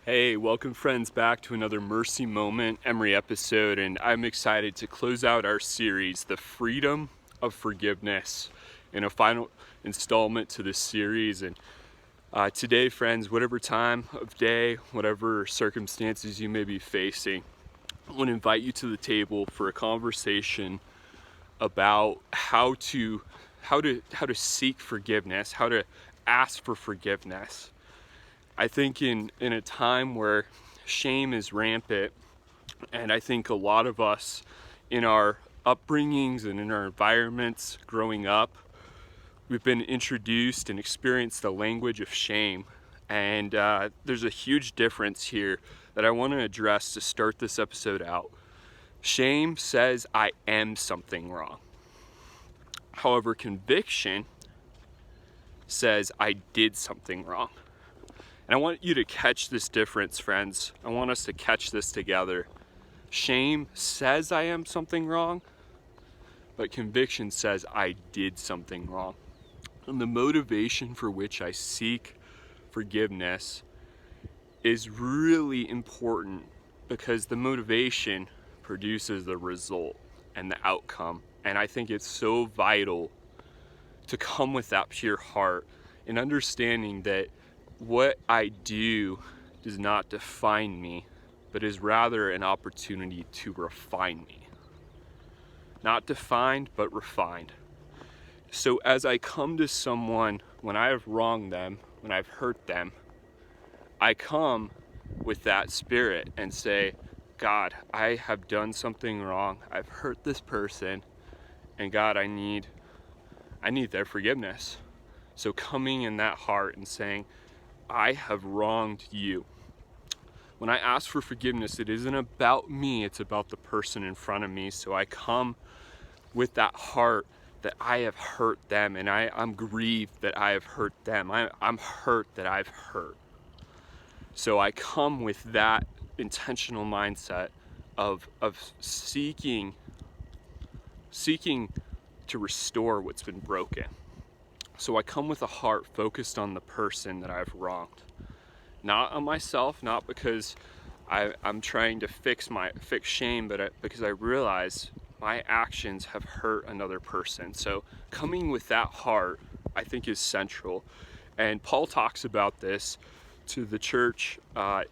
Hey, welcome friends back to another Mercy Moment Emery episode, and I'm excited to close out our series, The Freedom of Forgiveness, in a final installment to this series. And today, friends, whatever time of day, whatever circumstances you may be facing, I want to invite you to the table for a conversation about how to seek forgiveness, how to ask for forgiveness. I think in a time where shame is rampant, and I think a lot of us in our upbringings and in our environments growing up, we've been introduced and experienced the language of shame. And there's a huge difference here that I want to address to start this episode out. Shame says I am something wrong. However, conviction says I did something wrong. And I want you to catch this difference, friends. I want us to catch this together. Shame says I am something wrong, but conviction says I did something wrong. And the motivation for which I seek forgiveness is really important, because the motivation produces the result and the outcome. And I think it's so vital to come with that pure heart and understanding that what I do does not define me, but is rather an opportunity to refine me. Not defined, but refined. So as I come to someone when I have wronged them, when I've hurt them, I come with that spirit and say, God, I have done something wrong. I've hurt this person, and God, I need their forgiveness. So coming in that heart and saying, I have wronged you. When I ask for forgiveness, it isn't about me, it's about the person in front of me. So I come with that heart that I have hurt them, and I'm grieved that I have hurt them. I'm hurt that I've hurt. So I come with that intentional mindset of seeking to restore what's been broken. So I come with a heart focused on the person that I've wronged. Not on myself, not because I'm trying to fix shame, but because I realize my actions have hurt another person. So coming with that heart, I think, is central. And Paul talks about this to the church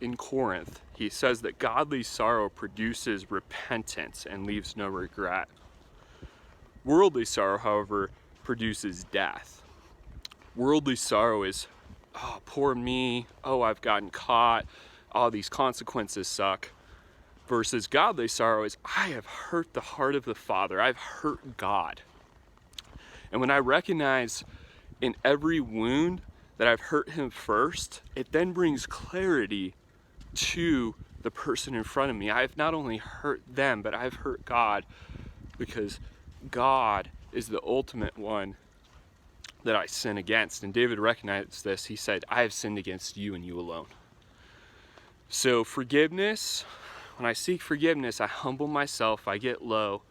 in Corinth. He says that godly sorrow produces repentance and leaves no regret. Worldly sorrow, however, produces death. Worldly sorrow is, oh, poor me, oh, I've gotten caught, oh, these consequences suck. Versus godly sorrow is, I have hurt the heart of the Father, I've hurt God. And when I recognize in every wound that I've hurt him first, it then brings clarity to the person in front of me. I have not only hurt them, but I've hurt God, because God is the ultimate one that I sin against. And David recognized this. He said, I have sinned against you and you alone. So forgiveness, when I seek forgiveness, I humble myself, I get low,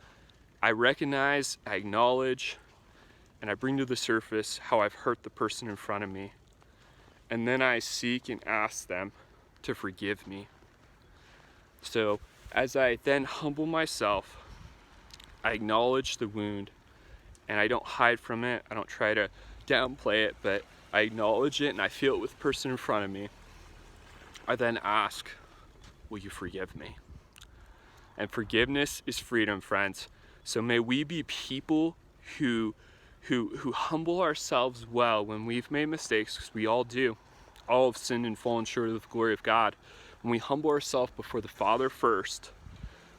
I recognize, I acknowledge, and I bring to the surface how I've hurt the person in front of me. And then I seek and ask them to forgive me. So as I then humble myself, I acknowledge the wound, and I don't hide from it. I don't try to downplay it, but I acknowledge it and I feel it with the person in front of me. I then ask, will you forgive me? And forgiveness is freedom, friends. So may we be people who humble ourselves well when we've made mistakes, because we all do. All have sinned and fallen short of the glory of God. When we humble ourselves before the Father first,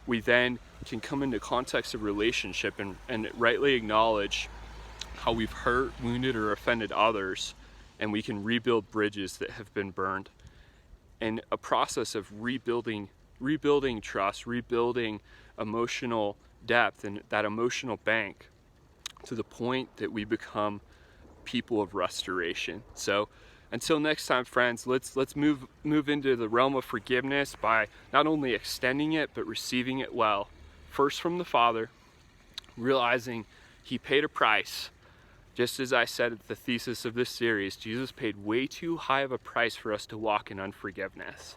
we then can come into context of relationship and rightly acknowledge how we've hurt, wounded, or offended others, and we can rebuild bridges that have been burned. And a process of rebuilding trust, rebuilding emotional depth and that emotional bank to the point that we become people of restoration. So until next time, friends, let's move into the realm of forgiveness by not only extending it, but receiving it well. First from the Father, realizing he paid a price. Just as I said at the thesis of this series, Jesus paid way too high of a price for us to walk in unforgiveness.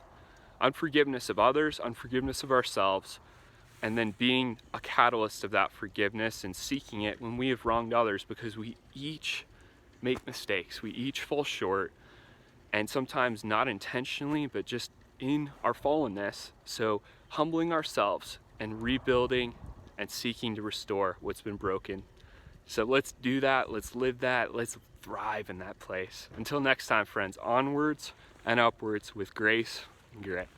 unforgiveness of others, unforgiveness of ourselves, and then being a catalyst of that forgiveness and seeking it when we have wronged others, because we each make mistakes, we each fall short, and sometimes not intentionally, but just in our fallenness. So humbling ourselves and rebuilding and seeking to restore what's been broken. So let's do that, let's live that, let's thrive in that place. Until next time, friends, onwards and upwards with grace and grit.